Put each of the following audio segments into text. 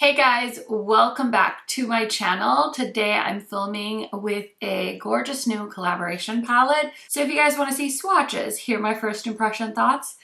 Hey guys, welcome back to my channel. Today I'm filming with a gorgeous new collaboration palette. So if you guys want to see swatches, hear my first impression thoughts,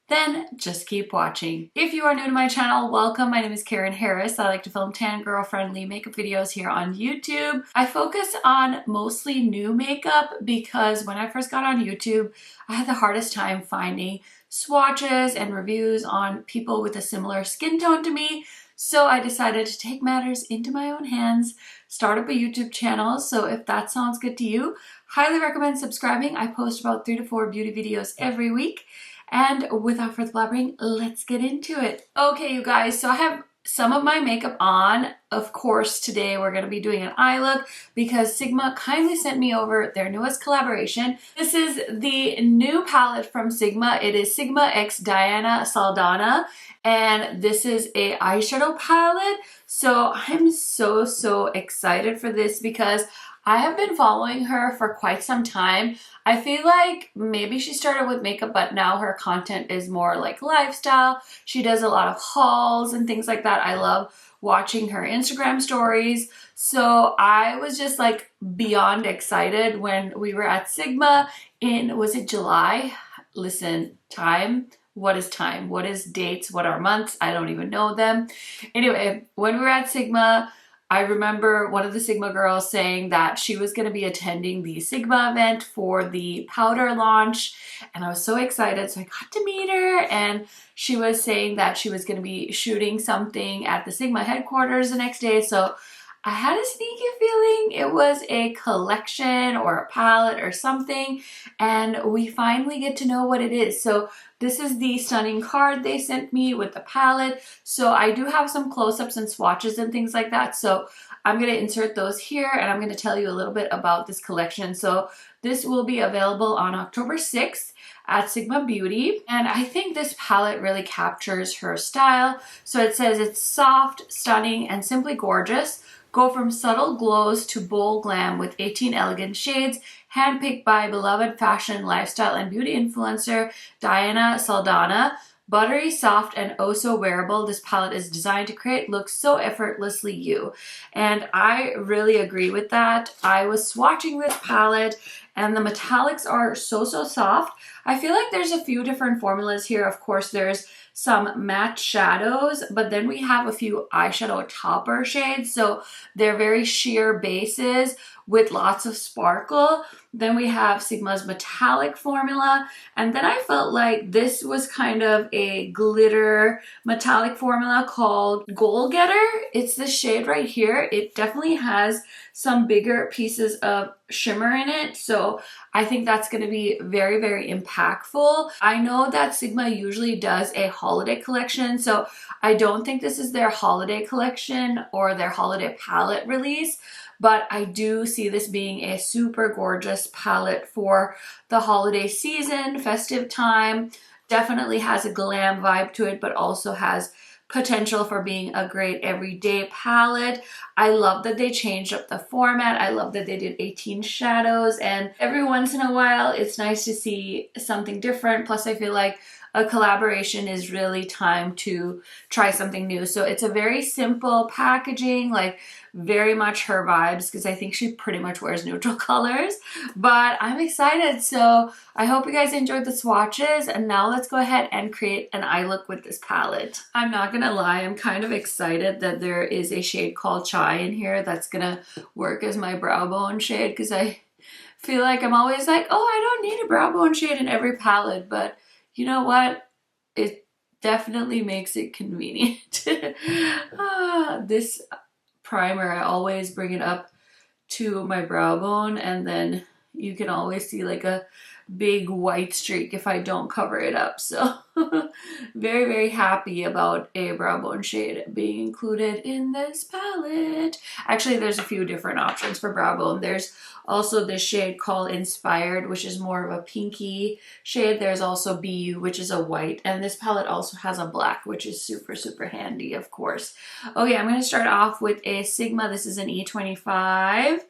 then just keep watching. If you are new to my channel, welcome. My name is KARENHARRIS. I like to film tan girl friendly makeup videos here on YouTube. I focus on mostly new makeup because when I first got on YouTube, I had the hardest time finding swatches and reviews on people with a similar skin tone to me. So I decided to take matters into my own hands, start up a YouTube channel. So if that sounds good to you, highly recommend subscribing. I post about 3 to 4 beauty videos every week. And without further blabbering, let's get into it. Okay, you guys, so I have some of my makeup on. Of course, today we're going to be doing an eye look because Sigma kindly sent me over their newest collaboration. This is the new palette from Sigma. It is Sigma x Diana SALDANA, and this is a eyeshadow palette. So I'm so excited for this because I have been following her for quite some time. I feel like maybe she started with makeup, but now her content is more like lifestyle. She does a lot of hauls and things like that. I love watching her Instagram stories. So I was just like beyond excited when we were at Sigma in, was it July? Listen, time. What is time? What is dates? What are months? I don't even know them. Anyway, when we were at Sigma, I remember one of the Sigma girls saying that she was going to be attending the Sigma event for the powder launch, and I was so excited. So I got to meet her, and she was saying that she was going to be shooting something at the Sigma headquarters the next day. So I had a sneaky feeling it was a collection or a palette or something, and we finally get to know what it is. So this is the stunning card they sent me with the palette. So I do have some close-ups and swatches and things like that. So I'm going to insert those here, and I'm going to tell you a little bit about this collection. So this will be available on October 6th at Sigma Beauty. And I think this palette really captures her style. So it says it's soft, stunning, and simply gorgeous. Go from subtle glows to bold glam with 18 elegant shades, handpicked by beloved fashion, lifestyle, and beauty influencer Diana SALDANA. Buttery, soft, and oh so wearable, this palette is designed to create looks so effortlessly you. And I really agree with that. I was swatching this palette and the metallics are so soft. I feel like there's a few different formulas here. Of course, there's some matte shadows, but then we have a few eyeshadow topper shades. So they're very sheer bases with lots of sparkle. Then we have Sigma's metallic formula. And then I felt like this was kind of a glitter metallic formula called Goal Getter. It's this shade right here. It definitely has some bigger pieces of shimmer in it. So I think that's going to be very impactful. I know that Sigma usually does a holiday collection. So I don't think this is their holiday collection or their holiday palette release. But I do see this being a super gorgeous palette for the holiday season, festive time. Definitely has a glam vibe to it, but also has potential for being a great everyday palette. I love that they changed up the format. I love that they did 18 shadows, and every once in a while it's nice to see something different. Plus I feel like a collaboration is really time to try something new. So it's a very simple packaging, like very much her vibes, because I think she pretty much wears neutral colors. But I'm excited. So I hope you guys enjoyed the swatches, and now let's go ahead and create an eye look with this palette. I'm not gonna lie, I'm kind of excited that there is a shade called Chai in here that's gonna work as my brow bone shade, because I feel like I'm always like, oh, I don't need a brow bone shade in every palette, but you know what? It definitely makes it convenient. This primer, I always bring it up to my brow bone, and then you can always see like a big white streak if I don't cover it up. So very happy about a brow bone shade being included in this palette. Actually, there's a few different options for brow bone. There's also this shade called Inspired, which is more of a pinky shade. There's also BU, which is a white, and this palette also has a black, which is super handy, of course. Okay, I'm going to start off with a Sigma. This is an E25.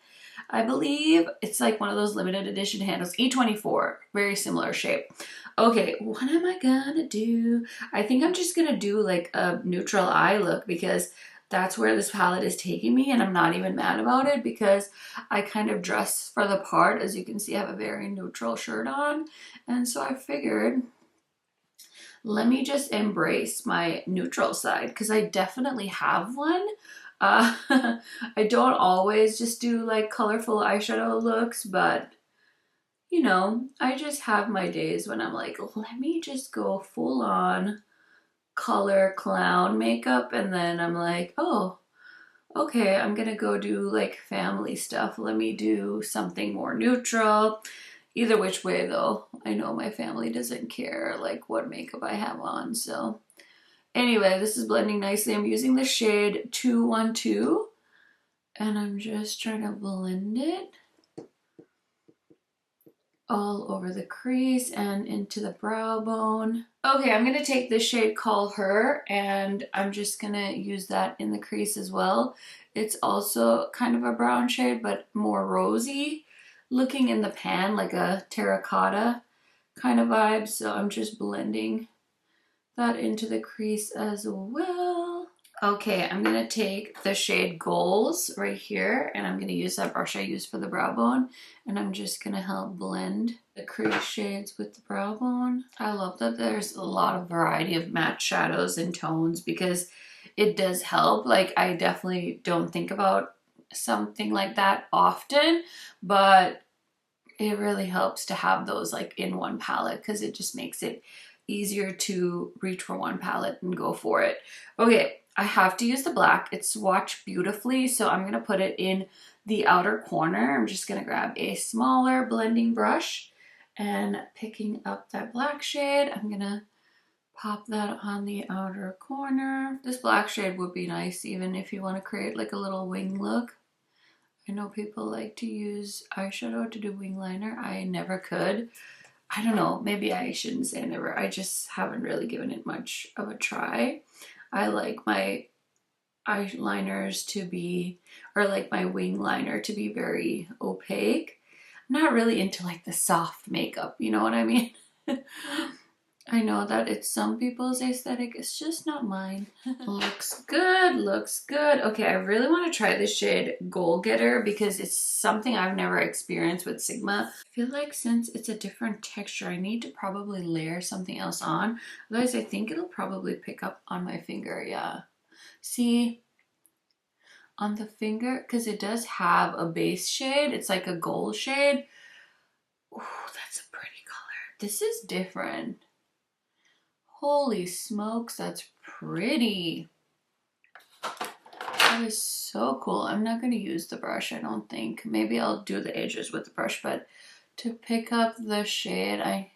I believe it's like one of those limited edition handles. E24, very similar shape. Okay, what am I gonna do? I think I'm just gonna do like a neutral eye look because that's where this palette is taking me, and I'm not even mad about it because I kind of dress for the part. As you can see, I have a very neutral shirt on, and so I figured let me just embrace my neutral side because I definitely have one. I don't always just do like colorful eyeshadow looks, but you know, I just have my days when I'm like, let me just go full on color clown makeup, and then I'm like, oh, okay, I'm gonna go do like family stuff. Let me do something more neutral. Either which way though, I know my family doesn't care like what makeup I have on, so. Anyway, this is blending nicely. I'm using the shade 212 and I'm just trying to blend it all over the crease and into the brow bone. Okay, I'm gonna take this shade Call Her and I'm just gonna use that in the crease as well. It's also kind of a brown shade, but more rosy looking in the pan, like a terracotta kind of vibe. So I'm just blending that into the crease as well. Okay, I'm gonna take the shade Goals right here and I'm gonna use that brush I used for the brow bone and I'm just gonna help blend the crease shades with the brow bone. I love that there's a lot of variety of matte shadows and tones because it does help. Like, I definitely don't think about something like that often, but it really helps to have those like in one palette because it just makes it easier to reach for one palette and go for it. Okay, I have to use the black. It's swatched beautifully, so I'm gonna put it in the outer corner. I'm just gonna grab a smaller blending brush and picking up that black shade, I'm gonna pop that on the outer corner. This black shade would be nice even if you want to create like a little wing look. I know people like to use eyeshadow to do wing liner. I never could. I don't know, maybe I shouldn't say never. I just haven't really given it much of a try. I like my eyeliners to be, or like my wing liner to be very opaque. I'm not really into like the soft makeup, you know what I mean? I know that it's some people's aesthetic, it's just not mine. Looks good, looks good. Okay, I really want to try this shade Goal Getter because it's something I've never experienced with Sigma. I feel like since it's a different texture, I need to probably layer something else on. Otherwise, I think it'll probably pick up on my finger, yeah. See, on the finger, because it does have a base shade, it's like a gold shade. Ooh, that's a pretty color. This is different. Holy smokes, that's pretty. That is so cool. I'm not going to use the brush, I don't think. Maybe I'll do the edges with the brush, but to pick up the shade, I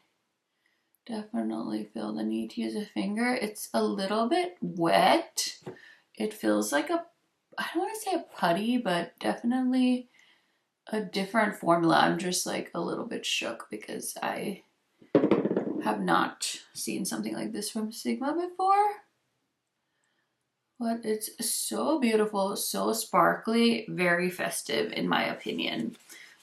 definitely feel the need to use a finger. It's a little bit wet. It feels like a, I don't want to say a putty, but definitely a different formula. I'm just like a little bit shook because I have not seen something like this from Sigma before. But it's so beautiful, so sparkly, very festive in my opinion.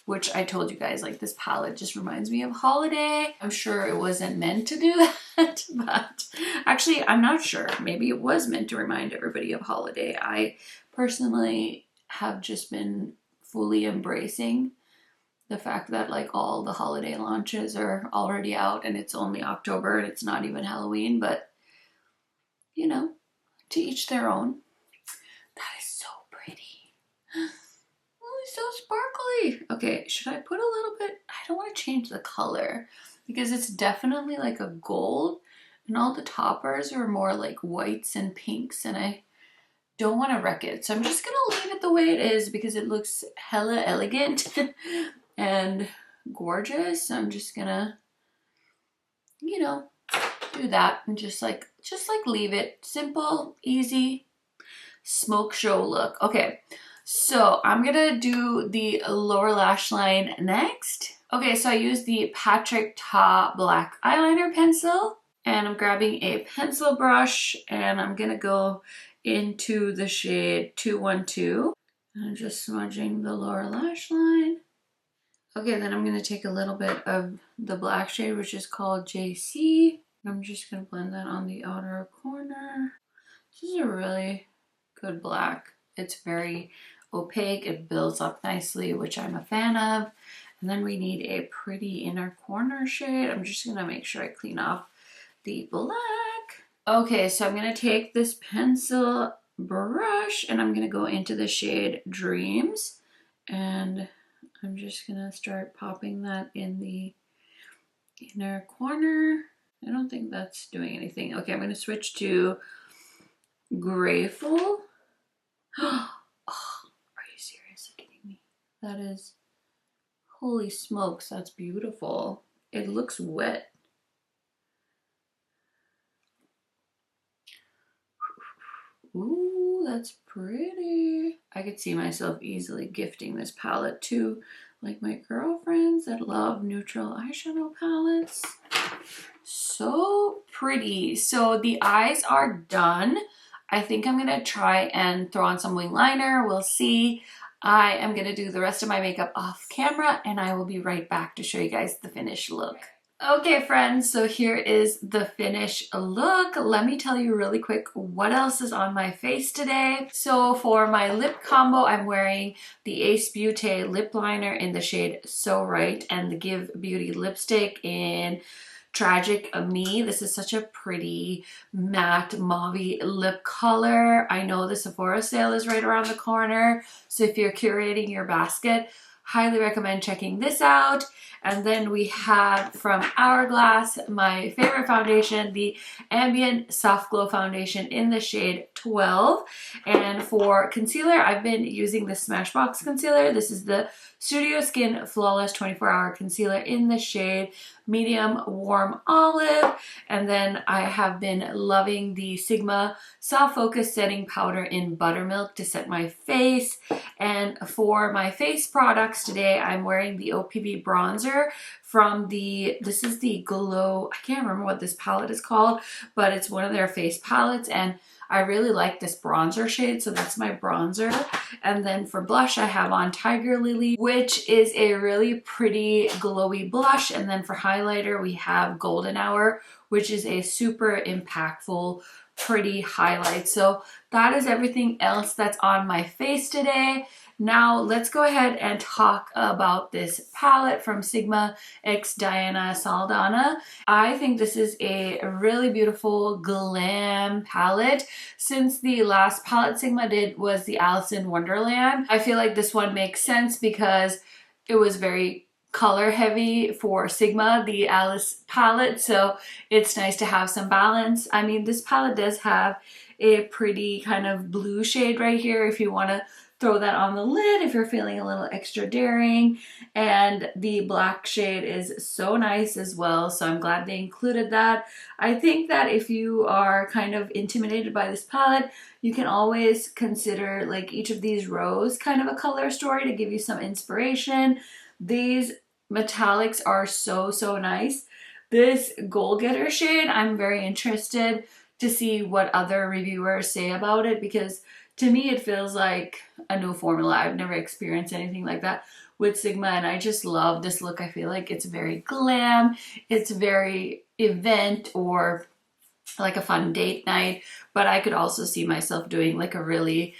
Which I told you guys, like, this palette just reminds me of holiday. I'm sure it wasn't meant to do that, but actually I'm not sure. Maybe it was meant to remind everybody of holiday. I personally have just been fully embracing the fact that like all the holiday launches are already out and it's only October and it's not even Halloween, but you know, to each their own. That is so pretty. Oh, it's so sparkly. Okay, should I put a little bit? I don't want to change the color because it's definitely like a gold and all the toppers are more like whites and pinks and I don't want to wreck it. So I'm just gonna leave it the way it is because it looks hella elegant and gorgeous. I'm just gonna, you know, do that and just like leave it simple, easy, smoke show look. Okay, so I'm gonna do the lower lash line next. Okay, so I use the Patrick Ta black eyeliner pencil and I'm grabbing a pencil brush and I'm gonna go into the shade 212. I'm just smudging the lower lash line. Okay, then I'm going to take a little bit of the black shade, which is called JC. I'm just going to blend that on the outer corner. This is a really good black. It's very opaque. It builds up nicely, which I'm a fan of. And then we need a pretty inner corner shade. I'm just gonna make sure I clean off the black. Okay, so I'm gonna take this pencil brush and I'm gonna go into the shade Dreams. And I'm just gonna start popping that in the inner corner. I don't think that's doing anything. Okay, I'm gonna switch to Grateful. Oh, are you serious? Are you kidding me? That is, holy smokes, that's beautiful. It looks wet. Ooh, that's pretty. I could see myself easily gifting this palette to like my girlfriends that love neutral eyeshadow palettes. So pretty. So the eyes are done. I think I'm gonna try and throw on some wing liner. We'll see. I am gonna do the rest of my makeup off camera and I will be right back to show you guys the finished look. Okay friends, so here is the finished look. Let me tell you really quick what else is on my face today. So for my lip combo, I'm wearing the Ace Beaute lip liner in the shade So Right and the Give Beauty lipstick in Tragic Me. This is such a pretty matte mauve lip color. I know the Sephora sale is right around the corner, so if you're curating your basket, highly recommend checking this out. And then we have from Hourglass, my favorite foundation, the Ambient Soft Glow Foundation in the shade 12. And for concealer, I've been using the Smashbox concealer. This is the Studio Skin Flawless 24-Hour Concealer in the shade Medium Warm Olive. And then I have been loving the Sigma Soft Focus Setting Powder in Buttermilk to set my face. And for my face products today, I'm wearing the OPB bronzer from this is the Glow, I can't remember what this palette is called, but it's one of their face palettes and I really like this bronzer shade, so that's my bronzer. And then for blush, I have on Tiger Lily, which is a really pretty glowy blush. And then for highlighter, we have Golden Hour, which is a super impactful, pretty highlight. So that is everything else that's on my face today. Now let's go ahead and talk about this palette from Sigma x Diana Saldana. I think this is a really beautiful glam palette. Since the last palette Sigma did was the Alice in Wonderland, I feel like this one makes sense because it was very color heavy for Sigma, the Alice palette, so it's nice to have some balance. I mean, this palette does have a pretty kind of blue shade right here if you want to throw that on the lid if you're feeling a little extra daring, and the black shade is so nice as well, so I'm glad they included that. I think that if you are kind of intimidated by this palette, you can always consider like each of these rows kind of a color story to give you some inspiration. These metallics are so nice. This Goal Getter shade, I'm very interested to see what other reviewers say about it, because to me, it feels like a new formula. I've never experienced anything like that with Sigma, and I just love this look. I feel like it's very glam. It's very event or like a fun date night, but I could also see myself doing like a really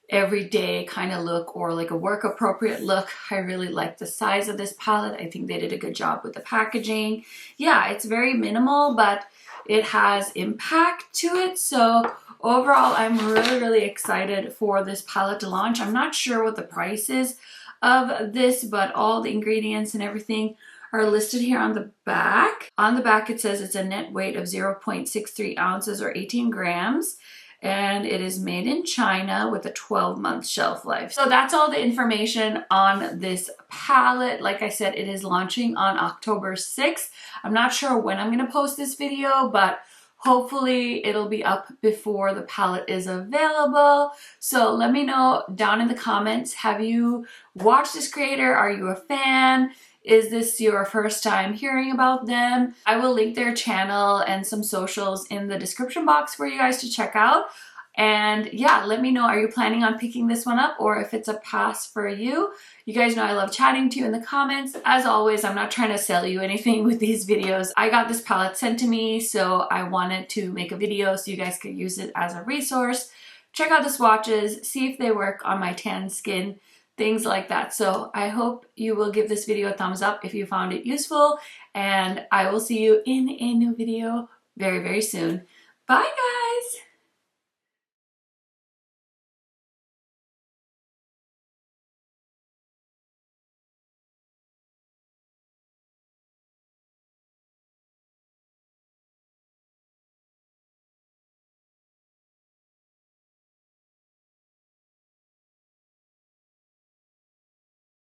everyday kind of look or like a work appropriate look. I really like the size of this palette. I think they did a good job with the packaging. Yeah, it's very minimal, but it has impact to it. So overall, I'm really excited for this palette to launch. I'm not sure what the price is of this, but all the ingredients and everything are listed here on the back. On the back, it says it's a net weight of 0.63 ounces or 18 grams. And it is made in China with a 12-month shelf life. So that's all the information on this palette. Like I said, it is launching on October 6th. I'm not sure when I'm gonna post this video, but hopefully it'll be up before the palette is available. So let me know down in the comments, have you watched this creator? Are you a fan? Is this your first time hearing about them? I will link their channel and some socials in the description box for you guys to check out. And yeah, let me know, are you planning on picking this one up or if it's a pass for you? You guys know I love chatting to you in the comments. As always, I'm not trying to sell you anything with these videos. I got this palette sent to me, so I wanted to make a video so you guys could use it as a resource check out the swatches, see if they work on my tan skin, things like that. So I hope you will give this video a thumbs up if you found it useful, and I will see you in a new video very, very soon. Bye guys!